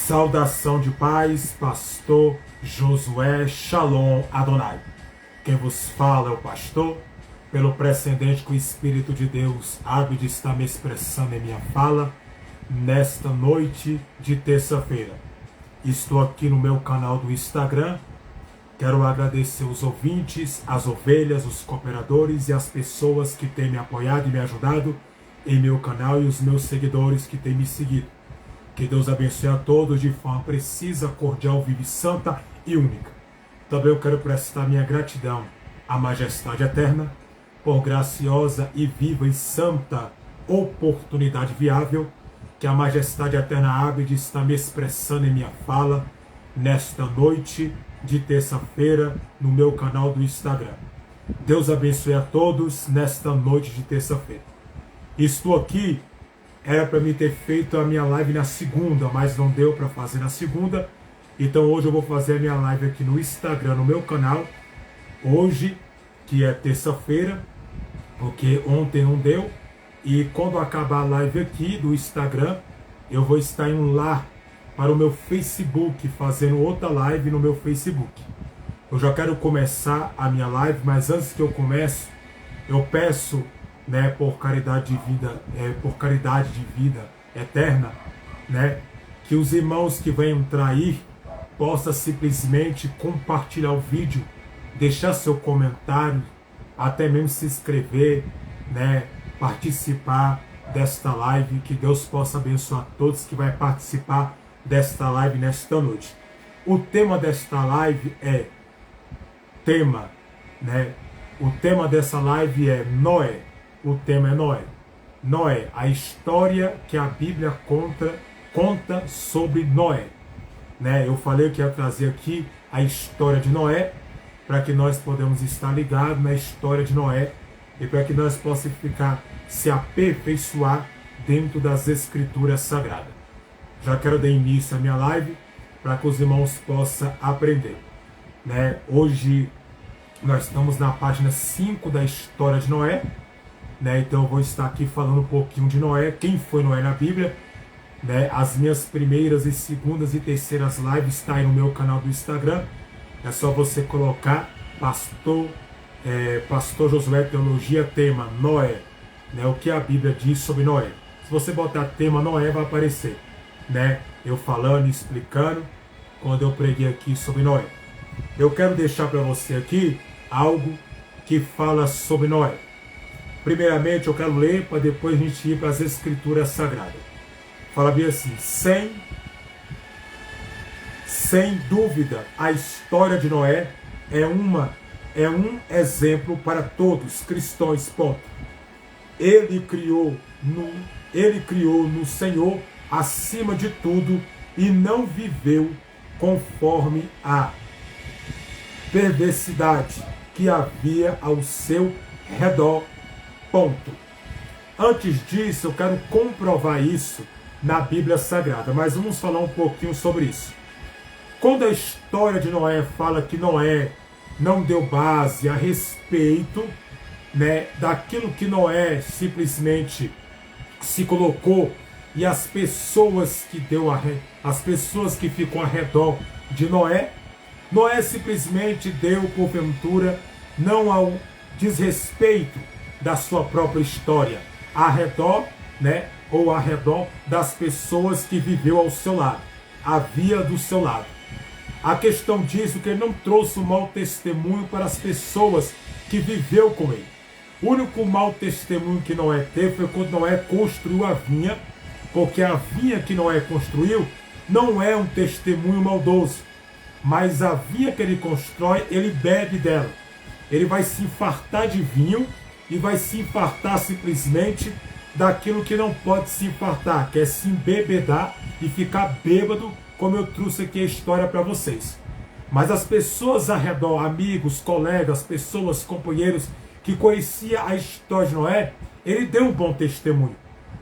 Saudação de paz, pastor Josué Shalom Adonai. Quem vos fala é o pastor, pelo precedente que o Espírito de Deus hábil está me expressando em minha fala, nesta noite de terça-feira. Estou aqui no meu canal do Instagram. Quero agradecer os ouvintes, as ovelhas, os cooperadores e as pessoas que têm me apoiado e me ajudado em meu canal e os meus seguidores que têm me seguido. Que Deus abençoe a todos de forma precisa, cordial, viva e santa e única. Também eu quero prestar minha gratidão à Majestade Eterna por graciosa e viva e santa oportunidade viável que a Majestade Eterna Ábide está me expressando em minha fala nesta noite de terça-feira no meu canal do Instagram. Deus abençoe a todos nesta noite de terça-feira. Estou aqui. Era para mim ter feito a minha live na segunda, mas não deu para fazer na segunda. Então hoje eu vou fazer a minha live aqui no Instagram, no meu canal. Hoje, que é terça-feira, porque ontem não deu. E quando acabar a live aqui do Instagram, eu vou estar indo lá para o meu Facebook, fazendo outra live no meu Facebook. Eu já quero começar a minha live, mas antes que eu comece, eu peço, por caridade de vida eterna, que os irmãos que vão entrar aí possam simplesmente compartilhar o vídeo, deixar seu comentário, até mesmo se inscrever, participar desta live, que Deus possa abençoar todos que vai participar desta live nesta noite. O tema desta live o tema dessa live é Noé. O tema é Noé. Noé, a história que a Bíblia conta sobre Noé. Eu falei que ia trazer aqui a história de Noé, para que nós podemos estar ligados na história de Noé e para que nós possamos se aperfeiçoar dentro das Escrituras Sagradas. Já quero dar início à minha live para que os irmãos possam aprender. Hoje nós estamos na página 5 da história de Noé. Então eu vou estar aqui falando um pouquinho de Noé, quem foi Noé na Bíblia. As minhas primeiras e segundas e terceiras lives estão aí no meu canal do Instagram. É só você colocar Pastor Josué Teologia, tema Noé, o que a Bíblia diz sobre Noé. Se você botar tema Noé, vai aparecer, eu falando e explicando quando eu preguei aqui sobre Noé. Eu quero deixar para você aqui algo que fala sobre Noé. Primeiramente, eu quero ler para depois a gente ir para as Escrituras Sagradas. Fala bem assim: sem dúvida, a história de Noé é um exemplo para todos cristãos. Ponto. Ele criou no Senhor acima de tudo e não viveu conforme a perversidade que havia ao seu redor. Ponto. Antes disso, eu quero comprovar isso na Bíblia Sagrada, mas vamos falar um pouquinho sobre isso. Quando a história de Noé fala que Noé não deu base a respeito daquilo que Noé simplesmente se colocou e as pessoas que ficam ao redor de Noé simplesmente deu porventura não ao desrespeito da sua própria história, ao redor das pessoas que viveu ao seu lado, havia do seu lado. A questão disso é que ele não trouxe um mau testemunho para as pessoas que viveu com ele. O único mau testemunho que Noé teve foi quando Noé construiu a vinha, porque a vinha que Noé construiu não é um testemunho maldoso, mas a vinha que ele constrói, ele bebe dela. Ele vai se infartar de vinho e vai se infartar simplesmente daquilo que não pode se infartar, que é se embebedar e ficar bêbado, como eu trouxe aqui a história para vocês. Mas as pessoas ao redor, amigos, colegas, pessoas, companheiros que conheciam a história de Noé, ele deu um bom testemunho.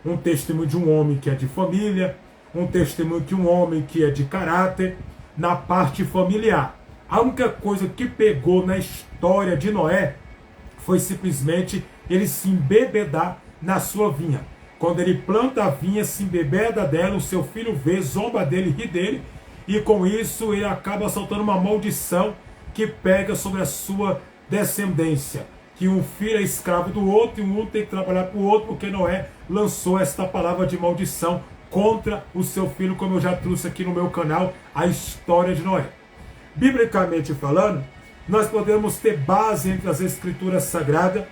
Um testemunho de um homem que é de família, um testemunho de um homem que é de caráter, na parte familiar. A única coisa que pegou na história de Noé foi simplesmente ele se embebedar na sua vinha. Quando ele planta a vinha, se embebeda dela, o seu filho vê, zomba dele, ri dele, e com isso ele acaba soltando uma maldição que pega sobre a sua descendência. Que um filho é escravo do outro e um tem que trabalhar para o outro, porque Noé lançou esta palavra de maldição contra o seu filho, como eu já trouxe aqui no meu canal, a história de Noé. Biblicamente falando, nós podemos ter base entre as escrituras sagradas,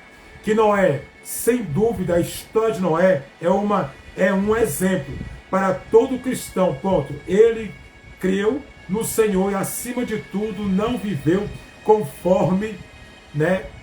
que Noé, sem dúvida, a história de Noé é um exemplo para todo cristão. Ponto. Ele creu no Senhor e, acima de tudo, não viveu conforme,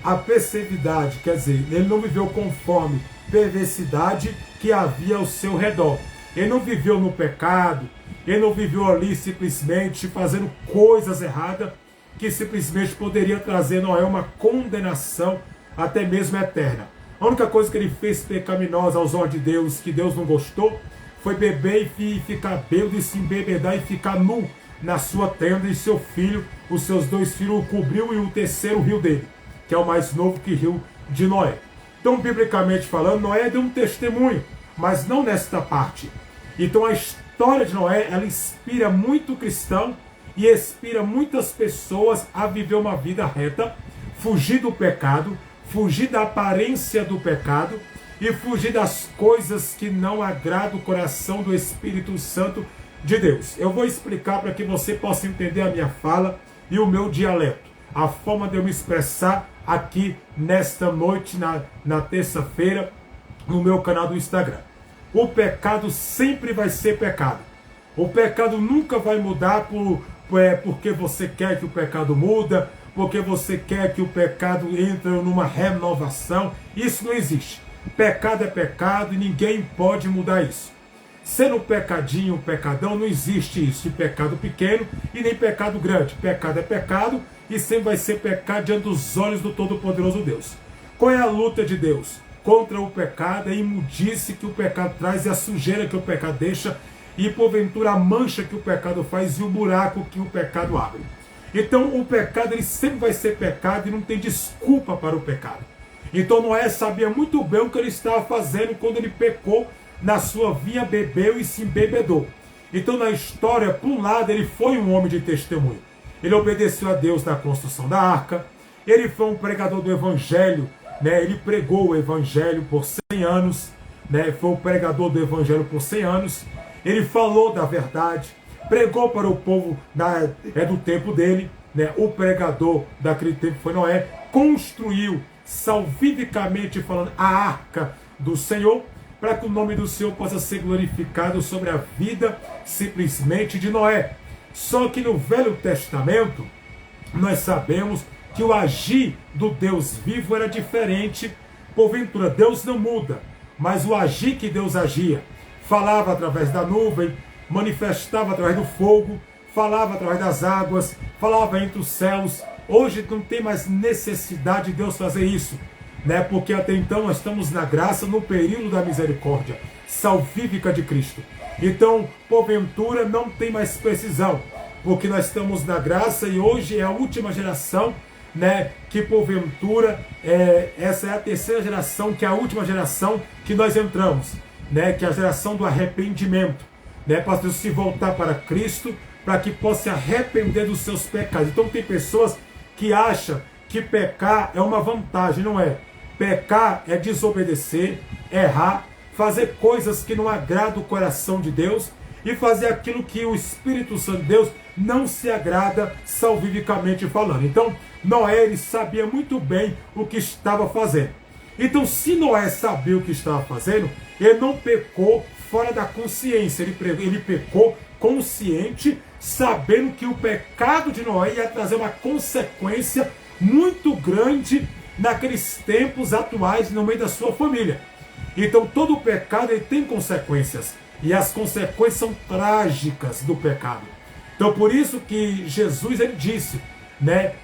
a perversidade, quer dizer, ele não viveu conforme perversidade que havia ao seu redor. Ele não viveu no pecado, ele não viveu ali simplesmente fazendo coisas erradas, que simplesmente poderia trazer Noé uma condenação até mesmo eterna. A única coisa que ele fez pecaminosa aos olhos de Deus, que Deus não gostou, foi beber e ficar bêbado e se embebedar e ficar nu na sua tenda, e seu filho, os seus 2 filhos o cobriu, e o terceiro riu dele, que é o mais novo que riu de Noé. Então, biblicamente falando, Noé deu um testemunho, mas não nesta parte. Então a história de Noé, ela inspira muito cristão e inspira muitas pessoas a viver uma vida reta, fugir do pecado, fugir da aparência do pecado e fugir das coisas que não agradam o coração do Espírito Santo de Deus. Eu vou explicar para que você possa entender a minha fala e o meu dialeto, a forma de eu me expressar aqui nesta noite, na terça-feira, no meu canal do Instagram. O pecado sempre vai ser pecado. O pecado nunca vai mudar porque você quer que o pecado muda, porque você quer que o pecado entre numa renovação. Isso não existe. Pecado é pecado e ninguém pode mudar isso. Sendo pecadinho, pecadão, não existe isso de pecado pequeno e nem pecado grande. Pecado é pecado e sempre vai ser pecado diante dos olhos do Todo-Poderoso Deus. Qual é a luta de Deus contra o pecado? É a imundice que o pecado traz, e a sujeira que o pecado deixa, e porventura a mancha que o pecado faz e o buraco que o pecado abre. Então o pecado, ele sempre vai ser pecado e não tem desculpa para o pecado. Então Noé sabia muito bem o que ele estava fazendo quando ele pecou na sua vinha, bebeu e se embebedou. Então na história, por um lado, ele foi um homem de testemunho. Ele obedeceu a Deus na construção da arca, ele foi um pregador do evangelho, ele pregou o evangelho por 100 anos, foi o pregador do evangelho por 100 anos, ele falou da verdade, pregou para o povo do tempo dele, o pregador daquele tempo foi Noé, construiu, salvificamente falando, a arca do Senhor, para que o nome do Senhor possa ser glorificado sobre a vida simplesmente de Noé. Só que no Velho Testamento, nós sabemos que o agir do Deus vivo era diferente. Porventura, Deus não muda, mas o agir que Deus agia, falava através da nuvem, manifestava através do fogo, falava através das águas, falava entre os céus. Hoje não tem mais necessidade de Deus fazer isso, porque até então nós estamos na graça, no período da misericórdia salvífica de Cristo. Então, porventura, não tem mais precisão, porque nós estamos na graça e hoje é a última geração, que porventura, essa é a terceira geração, que é a última geração que nós entramos, que é a geração do arrependimento, para se voltar para Cristo, para que possa se arrepender dos seus pecados. Então tem pessoas que acham que pecar é uma vantagem, não é. Pecar é desobedecer, errar, fazer coisas que não agradam o coração de Deus e fazer aquilo que o Espírito Santo de Deus não se agrada salvificamente falando. Então, Noé, ele sabia muito bem o que estava fazendo. Então, se Noé sabia o que estava fazendo, ele não pecou fora da consciência, ele pecou consciente, sabendo que o pecado de Noé ia trazer uma consequência muito grande naqueles tempos atuais no meio da sua família. Então todo o pecado, ele tem consequências, e as consequências são trágicas do pecado. Então por isso que Jesus, ele disse,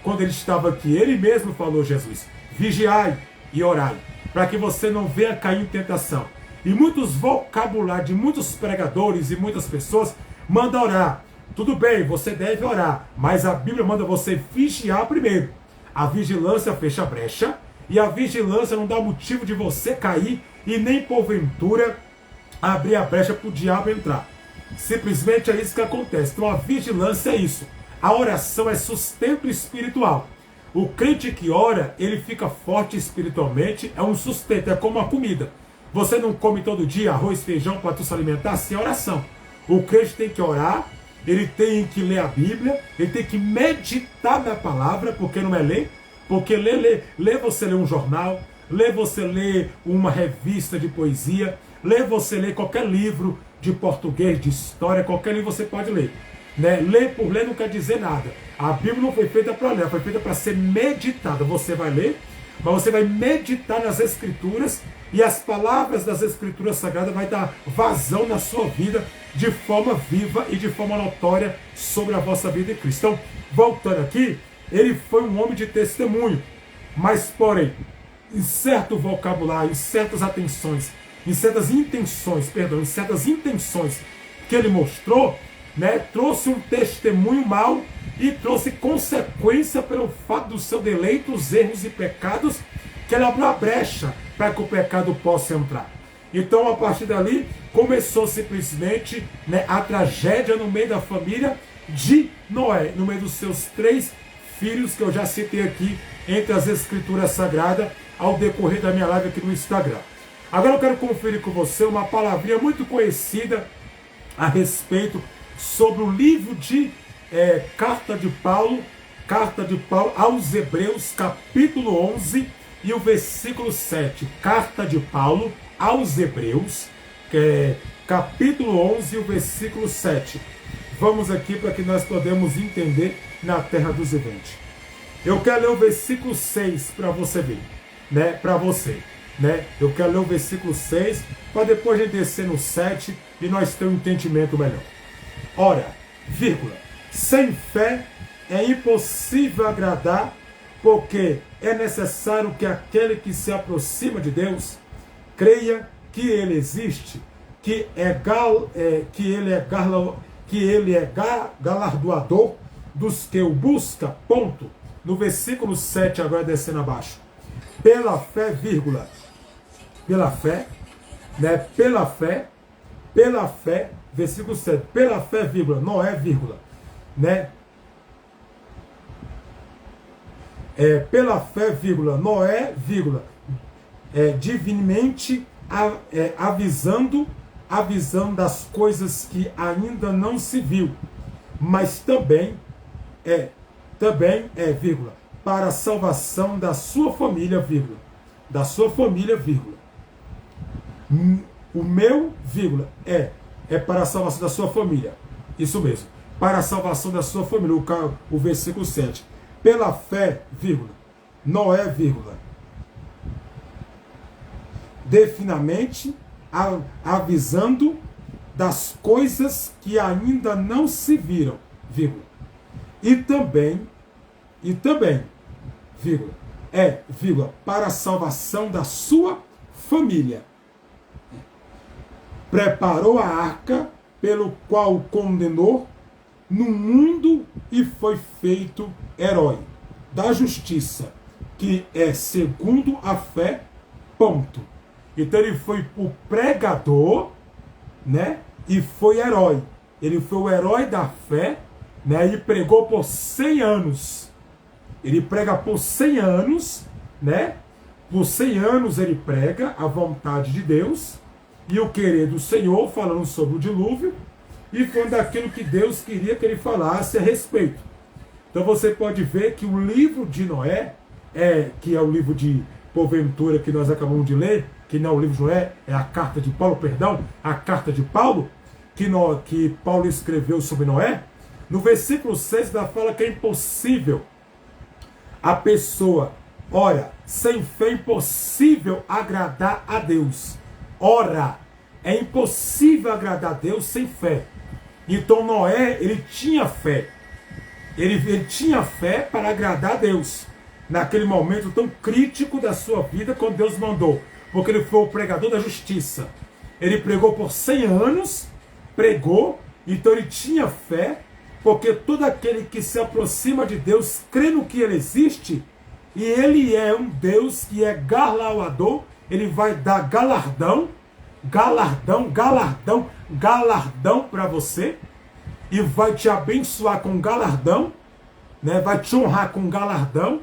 quando ele estava aqui, ele mesmo falou, Jesus, vigiai e orai, para que você não venha cair em tentação. E muitos vocabulários de muitos pregadores e muitas pessoas mandam orar. Tudo bem, você deve orar, mas a Bíblia manda você vigiar primeiro. A vigilância fecha a brecha, e a vigilância não dá motivo de você cair, e nem porventura abrir a brecha para o diabo entrar. Simplesmente é isso que acontece. Então a vigilância é isso. A oração é sustento espiritual. O crente que ora, ele fica forte espiritualmente, é um sustento, é como a comida. Você não come todo dia arroz, feijão para tu se alimentar sem oração. O crente tem que orar, ele tem que ler a Bíblia, ele tem que meditar na palavra, porque não é ler, porque ler você lê um jornal, ler você lê uma revista de poesia, ler você lê qualquer livro de português, de história, qualquer livro você pode ler. Né? Ler por ler não quer dizer nada. A Bíblia não foi feita para ler, foi feita para ser meditada. Você vai ler, mas você vai meditar nas Escrituras e as palavras das Escrituras Sagradas vai dar vazão na sua vida de forma viva e de forma notória sobre a vossa vida em Cristo. Então, voltando aqui, ele foi um homem de testemunho, mas porém, em certo vocabulário, em certas atenções, em certas intenções que ele mostrou, né, trouxe um testemunho mau e trouxe consequência pelo fato do seu deleite, os erros e pecados, que ele abriu a brecha para que o pecado possa entrar. Então, a partir dali, começou simplesmente, né, a tragédia no meio da família de Noé, no meio dos seus 3 filhos, que eu já citei aqui entre as Escrituras Sagradas, ao decorrer da minha live aqui no Instagram. Agora eu quero conferir com você uma palavrinha muito conhecida a respeito sobre o livro de Carta de Paulo aos Hebreus, capítulo 11 e o versículo 7. Carta de Paulo aos Hebreus, capítulo 11 e o versículo 7. Vamos aqui para que nós podemos entender na terra dos eventos. Eu quero ler o versículo 6 para você ver, né? Para você, né? Eu quero ler o versículo 6 para depois a gente descer no 7 e nós ter um entendimento melhor. Ora, vírgula, sem fé é impossível agradar, porque é necessário que aquele que se aproxima de Deus creia que ele existe, que ele é galardoador dos que o buscam, ponto. No versículo 7, agora descendo abaixo. Pela fé, vírgula, pela fé, né? Pela fé, versículo 7, pela fé, vírgula, Noé, vírgula, né? Pela fé, vírgula, Noé, vírgula, divinamente avisando das coisas que ainda não se viu, mas também vírgula, para a salvação da sua família, vírgula, vírgula. O meu, vírgula, é para a salvação da sua família. Isso mesmo, para a salvação da sua família, o versículo 7. Pela fé, vírgula, Noé, vírgula, definidamente avisando das coisas que ainda não se viram, vírgula. E também, vírgula, vírgula, para a salvação da sua família. Preparou a arca, pelo qual condenou no mundo e foi feito herói da justiça, que é segundo a fé, ponto. Então ele foi o pregador, né, e foi herói. Ele foi o herói da fé, né, e pregou por 100 anos. Ele prega por 100 anos, né? Por 100 anos ele prega a vontade de Deus e o querer do Senhor, falando sobre o dilúvio, e falando daquilo que Deus queria que ele falasse a respeito. Então você pode ver que o livro de Noé, que é o livro de porventura que nós acabamos de ler, que não é o livro de Noé, é a carta de Paulo, a carta de Paulo, que Paulo escreveu sobre Noé. No versículo 6 da fala que é impossível a pessoa, ora, sem fé é impossível agradar a Deus. Ora, é impossível agradar a Deus sem fé. Então Noé, ele tinha fé. Ele tinha fé para agradar a Deus. Naquele momento tão crítico da sua vida, quando Deus mandou. Porque ele foi o pregador da justiça. Ele pregou por 100 anos, pregou, então ele tinha fé, porque todo aquele que se aproxima de Deus crê no que ele existe, e ele é um Deus que é galardoador, ele vai dar galardão, galardão, galardão, galardão para você, e vai te abençoar com galardão, né? Vai te honrar com galardão,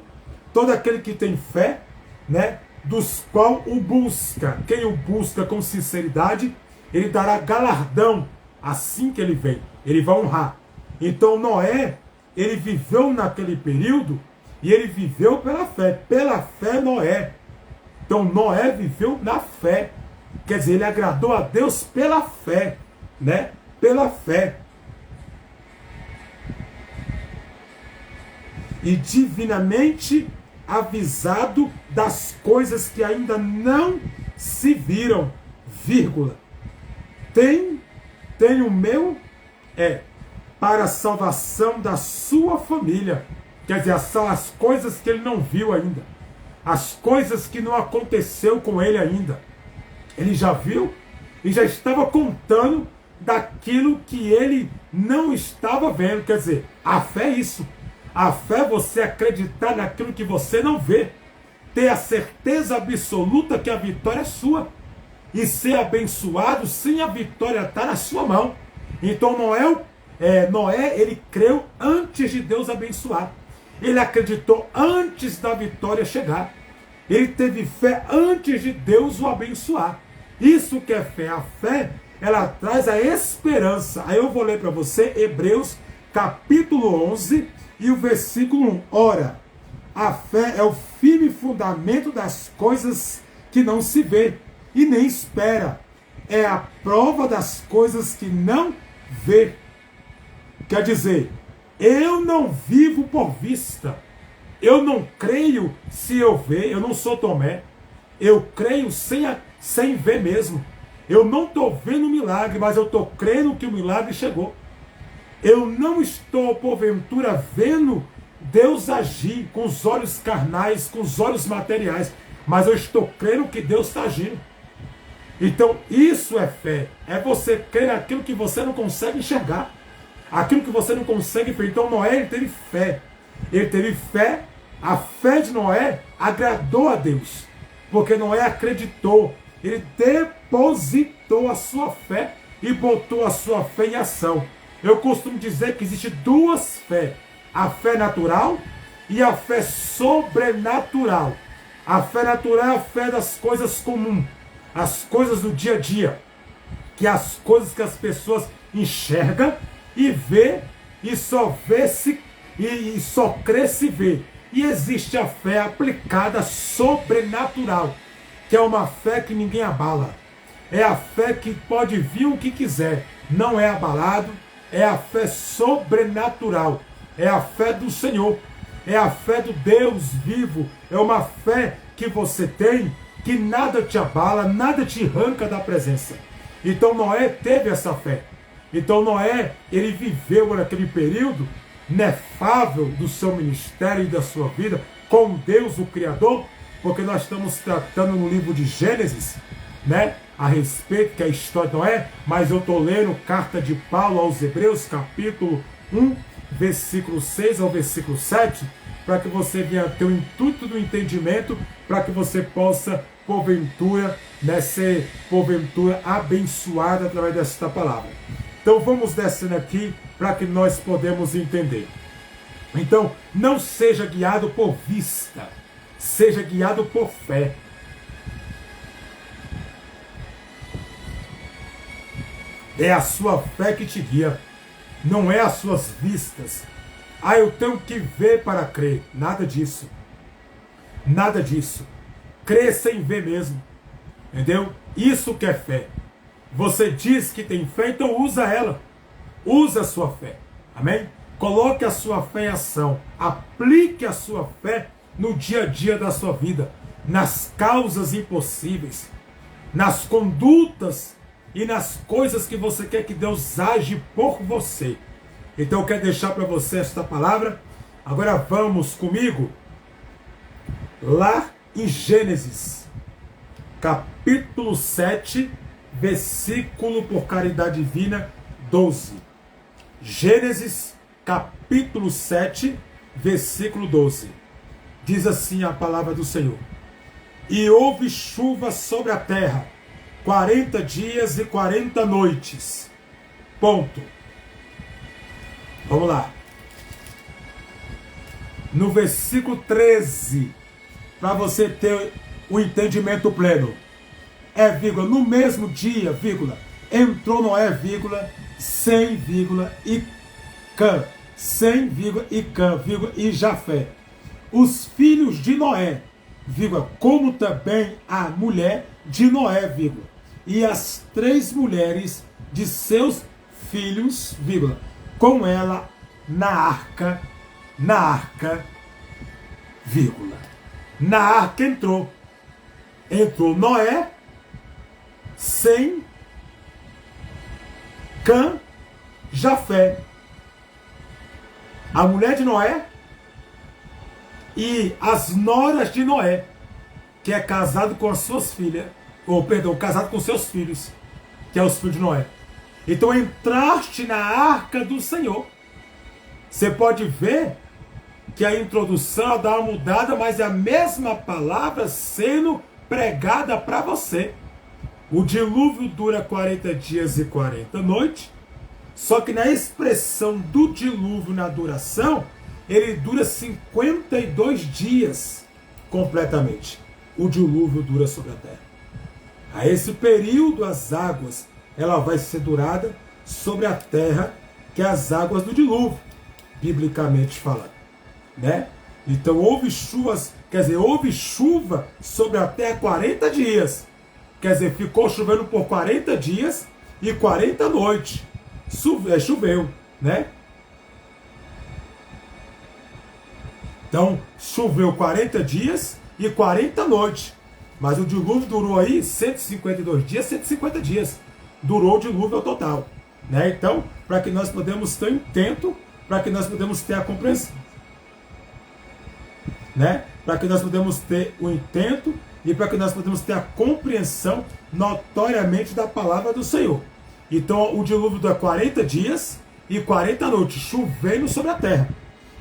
todo aquele que tem fé, né? Dos qual o busca, quem o busca com sinceridade, ele dará galardão assim que ele vem, ele vai honrar. Então Noé, ele viveu naquele período, e ele viveu pela fé Noé. Então Noé viveu na fé, quer dizer, ele agradou a Deus pela fé, né? Pela fé. E divinamente avisado das coisas que ainda não se viram, vírgula. Tem o meu, para a salvação da sua família. Quer dizer, são as coisas que ele não viu ainda. As coisas que não aconteceu com ele ainda. Ele já viu e já estava contando daquilo que ele não estava vendo. Quer dizer, a fé é isso. A fé é você acreditar naquilo que você não vê. Ter a certeza absoluta que a vitória é sua. E ser abençoado sem a vitória estar na sua mão. Então Noé, ele creu antes de Deus abençoar. Ele acreditou antes da vitória chegar. Ele teve fé antes de Deus o abençoar. Isso que é fé. A fé, ela traz a esperança. Aí eu vou ler para você Hebreus capítulo 11 e o versículo 1. Ora, a fé é o firme fundamento das coisas que não se vê e nem espera. É a prova das coisas que não vê. Quer dizer, eu não vivo por vista. Eu não creio se eu ver. Eu não sou Tomé. Eu creio sem ver mesmo. Eu não estou vendo o milagre, mas eu estou crendo que o milagre chegou. Eu não estou, porventura, vendo Deus agir com os olhos carnais, com os olhos materiais, mas eu estou crendo que Deus está agindo. Então, isso é fé. É você crer naquilo que você não consegue enxergar. Aquilo que você não consegue ver. Então, Noé, ele teve fé. Ele teve fé. A fé de Noé agradou a Deus. Porque Noé acreditou. Ele depositou a sua fé e botou a sua fé em ação. Eu costumo dizer que existe duas fés. A fé natural e a fé sobrenatural. A fé natural é a fé das coisas comuns. As coisas do dia a dia. Que as coisas que as pessoas enxergam e vê e só vê se e só crê se vê. E existe a fé aplicada sobrenatural, que é uma fé que ninguém abala. É a fé que pode vir o que quiser, não é abalado. É a fé sobrenatural, é a fé do Senhor, é a fé do Deus vivo. É uma fé que você tem, que nada te abala, nada te arranca da presença. Então Noé teve essa fé. Então Noé, ele viveu naquele período inefável do seu ministério e da sua vida com Deus, o Criador, porque nós estamos tratando no livro de Gênesis, né, a respeito que é a história de Noé, mas eu estou lendo carta de Paulo aos Hebreus, capítulo 1, versículo 6 ao versículo 7, para que você venha ter o intuito do entendimento, para que você possa, porventura, né, ser, porventura, abençoado através desta palavra. Então vamos descendo aqui para que nós podemos entender. Então, não seja guiado por vista, seja guiado por fé. É a sua fé que te guia, não é as suas vistas. Ah, eu tenho que ver para crer. Nada disso. Nada disso. Crer sem ver mesmo. Entendeu? Isso que é fé. Você diz que tem fé, então usa ela. Usa a sua fé. Amém? Coloque a sua fé em ação. Aplique a sua fé no dia a dia da sua vida. Nas causas impossíveis. Nas condutas e nas coisas que você quer que Deus age por você. Então eu quero deixar para você esta palavra. Agora vamos comigo lá em Gênesis, capítulo 7, versículo, por caridade divina, 12. Gênesis, capítulo 7, versículo 12. Diz assim a palavra do Senhor: E houve chuva sobre a terra 40 dias e 40 noites. Ponto. Vamos lá. No versículo 13, para você ter o entendimento pleno. Vírgula, no mesmo dia, vírgula, entrou Noé, vírgula, sem vírgula, e Cã, sem vírgula, e Cã, vírgula, e Jafé. Os filhos de Noé, vírgula, como também a mulher de Noé, vírgula, e as 3 mulheres de seus filhos, vírgula, com ela na arca, vírgula. Na arca entrou Noé, Sem, Cã, Jafé, a mulher de Noé e as noras de Noé, que é casado com as suas filhas, casado com seus filhos, que é os filhos de Noé. Então entraste na arca do Senhor. Você pode ver que a introdução dá uma mudada, mas é a mesma palavra sendo pregada para você. O dilúvio dura 40 dias e 40 noites, só que na expressão do dilúvio, na duração, ele dura 52 dias completamente. O dilúvio dura sobre a terra. A esse período, as águas, ela vai ser durada sobre a terra, que é as águas do dilúvio, biblicamente falando, né? Então houve chuvas, houve chuva sobre a terra 40 dias. Quer dizer, ficou chovendo por 40 dias e 40 noites. Choveu, né? Então, choveu 40 dias e 40 noites. Mas o dilúvio durou aí 152 dias, 150 dias. Durou o dilúvio ao total, né? Então, para que nós podemos ter intento, para que nós podemos ter a compreensão, né? Para que nós podemos ter o intento e para que nós podemos ter a compreensão notoriamente da palavra do Senhor. Então o dilúvio dura 40 dias e 40 noites, chovendo sobre a terra.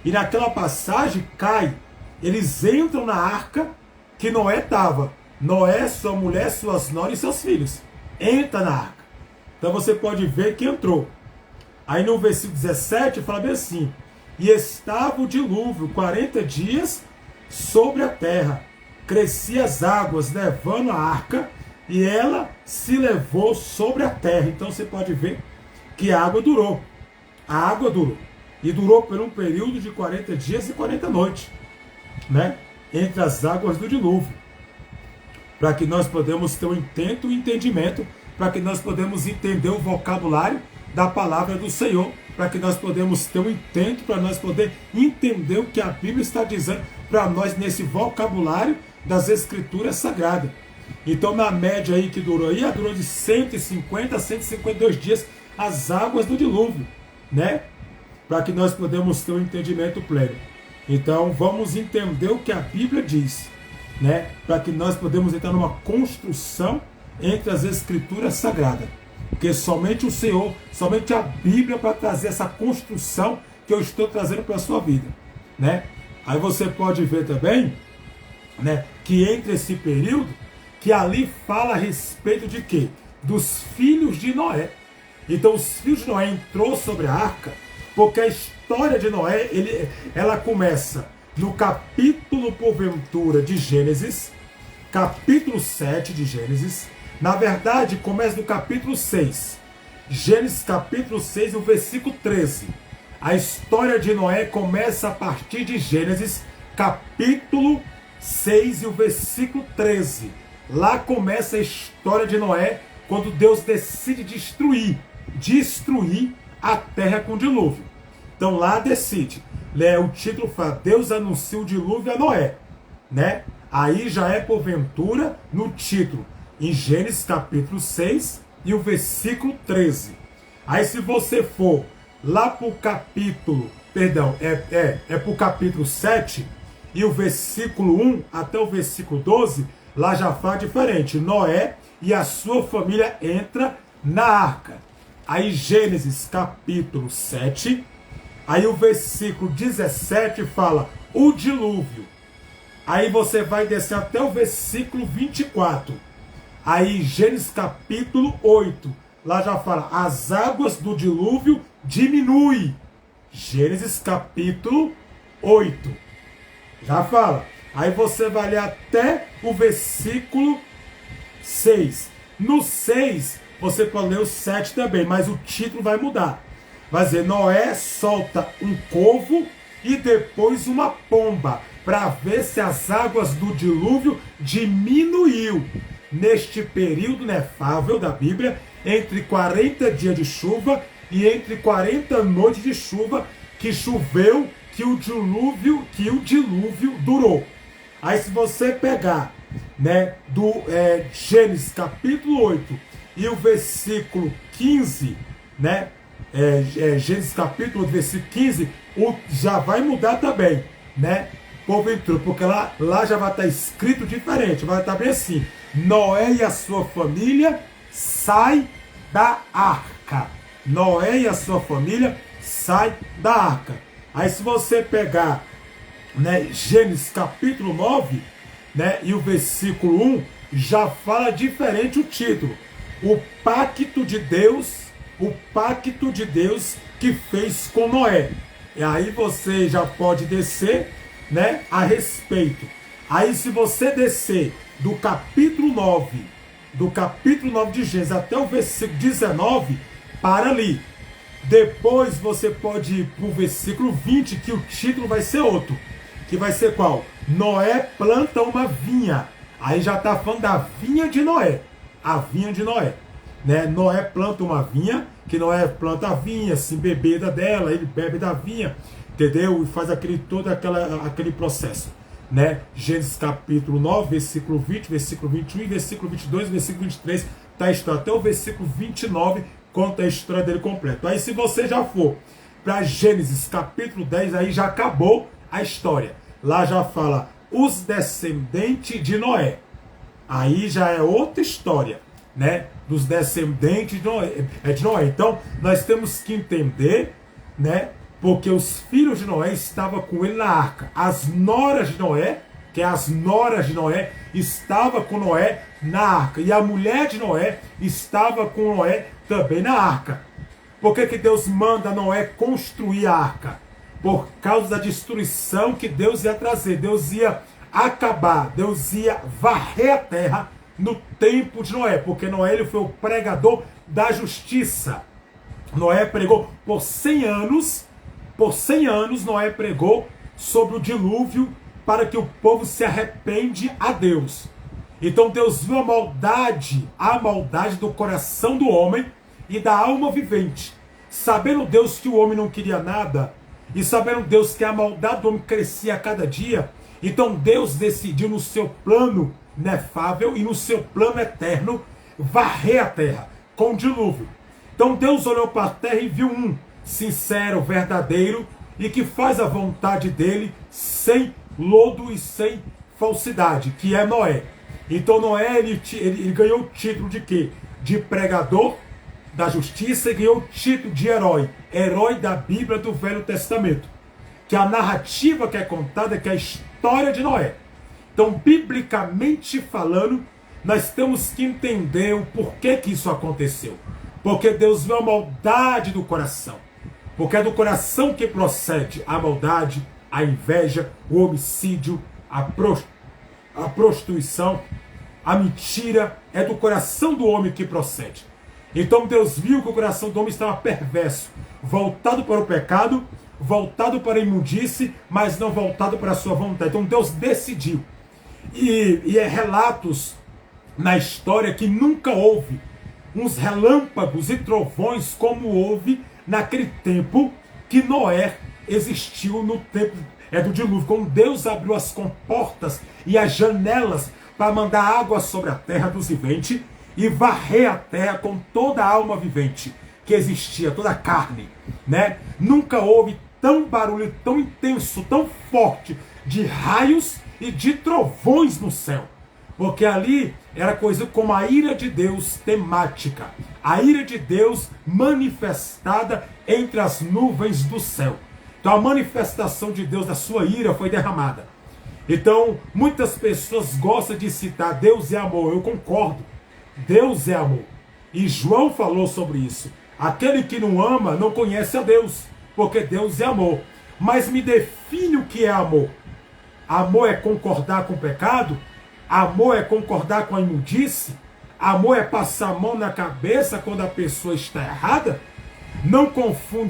E naquela passagem cai, eles entram na arca que Noé estava. Noé, sua mulher, suas noras e seus filhos. Entra na arca. Então você pode ver que entrou. Aí no versículo 17 fala bem assim: e estava o dilúvio 40 dias sobre a terra. Crescia as águas, levando a arca, e ela se levou sobre a terra. Então você pode ver que a água durou. A água durou. E durou por um período de 40 dias e 40 noites, né? Entre as águas do dilúvio. Para que nós podemos ter o intento e o entendimento, para que nós podemos entender o vocabulário da palavra do Senhor, para que nós podemos ter um intento, para nós poder entender o que a Bíblia está dizendo para nós nesse vocabulário das Escrituras Sagradas. Então, na média aí que durou de 150 a 152 dias as águas do dilúvio, né? Para que nós podemos ter um entendimento pleno. Então, vamos entender o que a Bíblia diz, né? Para que nós podemos entrar numa construção entre as Escrituras Sagradas. Porque somente o Senhor, somente a Bíblia para trazer essa construção que eu estou trazendo para a sua vida, né? Aí você pode ver também, né, que entre esse período, que ali fala a respeito de quê? Dos filhos de Noé. Então os filhos de Noé entrou sobre a arca, porque a história de Noé, ela começa no capítulo, porventura, de Gênesis, capítulo 7 de Gênesis. Na verdade, começa no capítulo 6. Gênesis capítulo 6, o versículo 13. A história de Noé começa a partir de Gênesis capítulo 6 e o versículo 13. Lá começa a história de Noé, quando Deus decide destruir a terra com o dilúvio. Então lá decide, né, o título fala: Deus anuncia o dilúvio a Noé, né? Aí já é porventura no título, em Gênesis capítulo 6 e o versículo 13. Aí se você for lá para o capítulo, para o capítulo 7 e o versículo 1 até o versículo 12, lá já fala diferente. Noé e a sua família entra na arca. Aí Gênesis capítulo 7, aí o versículo 17 fala o dilúvio. Aí você vai descer até o versículo 24. Aí Gênesis capítulo 8, lá já fala, as águas do dilúvio diminuem. Gênesis capítulo 8, já fala. Aí você vai ler até o versículo 6. No 6, você pode ler o 7 também, mas o título vai mudar. Vai dizer, Noé solta um corvo e depois uma pomba, para ver se as águas do dilúvio diminuiu neste período inefável da Bíblia, entre 40 dias de chuva e entre 40 noites de chuva, que choveu, que o dilúvio durou. Aí se você pegar, né, do Gênesis capítulo 8 e o versículo 15, né, Gênesis capítulo 8, versículo 15, já vai mudar também, né, porventura, porque lá já vai estar escrito diferente, vai estar bem assim, Noé e a sua família saem da arca. Noé e a sua família saem da arca. Aí se você pegar, né, Gênesis capítulo 9, né, e o versículo 1, já fala diferente o título. O pacto de Deus que fez com Noé. E aí você já pode descer, né, a respeito. Aí se você descer do capítulo 9 de Gênesis até o versículo 19, para ali. Depois você pode ir para o versículo 20, que o título vai ser outro. Que vai ser qual? Noé planta uma vinha. Aí já está falando da vinha de Noé. A vinha de Noé. Né? Noé planta uma vinha, que Noé planta a vinha, se embebeda dela, ele bebe da vinha, entendeu? E faz todo aquele processo. Né? Gênesis capítulo 9, versículo 20, versículo 21, versículo 22, versículo 23, tá a história. Até o versículo 29 conta a história dele completo. Aí se você já for para Gênesis capítulo 10, aí já acabou a história. Lá já fala os descendentes de Noé. Aí já é outra história, né? Dos descendentes de Noé. Então nós temos que entender, né? Porque os filhos de Noé estavam com ele na arca. As noras de Noé, que é as noras de Noé, estavam com Noé na arca. E a mulher de Noé estava com Noé também na arca. Por que Deus manda Noé construir a arca? Por causa da destruição que Deus ia trazer. Deus ia acabar, Deus ia varrer a terra no tempo de Noé. Porque Noé ele foi o pregador da justiça. Noé pregou por 100 anos. Por 100 anos Noé pregou sobre o dilúvio para que o povo se arrepende a Deus. Então Deus viu a maldade do coração do homem e da alma vivente. Sabendo Deus que o homem não queria nada, e sabendo Deus que a maldade do homem crescia a cada dia, então Deus decidiu no seu plano inefável e no seu plano eterno varrer a terra com o dilúvio. Então Deus olhou para a terra e viu um sincero, verdadeiro e que faz a vontade dele sem lodo e sem falsidade, que é Noé. Então Noé ele ganhou o título de quê? De pregador da justiça e ganhou o título de herói da Bíblia do Velho Testamento. Que a narrativa que é contada é que é a história de Noé. Então, biblicamente falando, nós temos que entender o porquê que isso aconteceu. Porque Deus viu a maldade do coração. Porque é do coração que procede a maldade, a inveja, o homicídio, a prostituição, a mentira. É do coração do homem que procede. Então Deus viu que o coração do homem estava perverso, voltado para o pecado, voltado para a imundície, mas não voltado para a sua vontade. Então Deus decidiu. E é relatos na história que nunca houve uns relâmpagos e trovões como houve naquele tempo que Noé existiu, no tempo do dilúvio, quando Deus abriu as comportas e as janelas para mandar água sobre a terra dos viventes e varrer a terra com toda a alma vivente que existia, toda a carne, né? Nunca houve tão barulho, tão intenso, tão forte de raios e de trovões no céu. Porque ali era coisa como a ira de Deus temática. A ira de Deus manifestada entre as nuvens do céu. Então a manifestação de Deus, da sua ira, foi derramada. Então muitas pessoas gostam de citar Deus é amor. Eu concordo. Deus é amor. E João falou sobre isso. Aquele que não ama não conhece a Deus, porque Deus é amor. Mas me define o que é amor. Amor é concordar com o pecado? Amor é concordar com a imundície? Amor é passar a mão na cabeça quando a pessoa está errada? Não confunda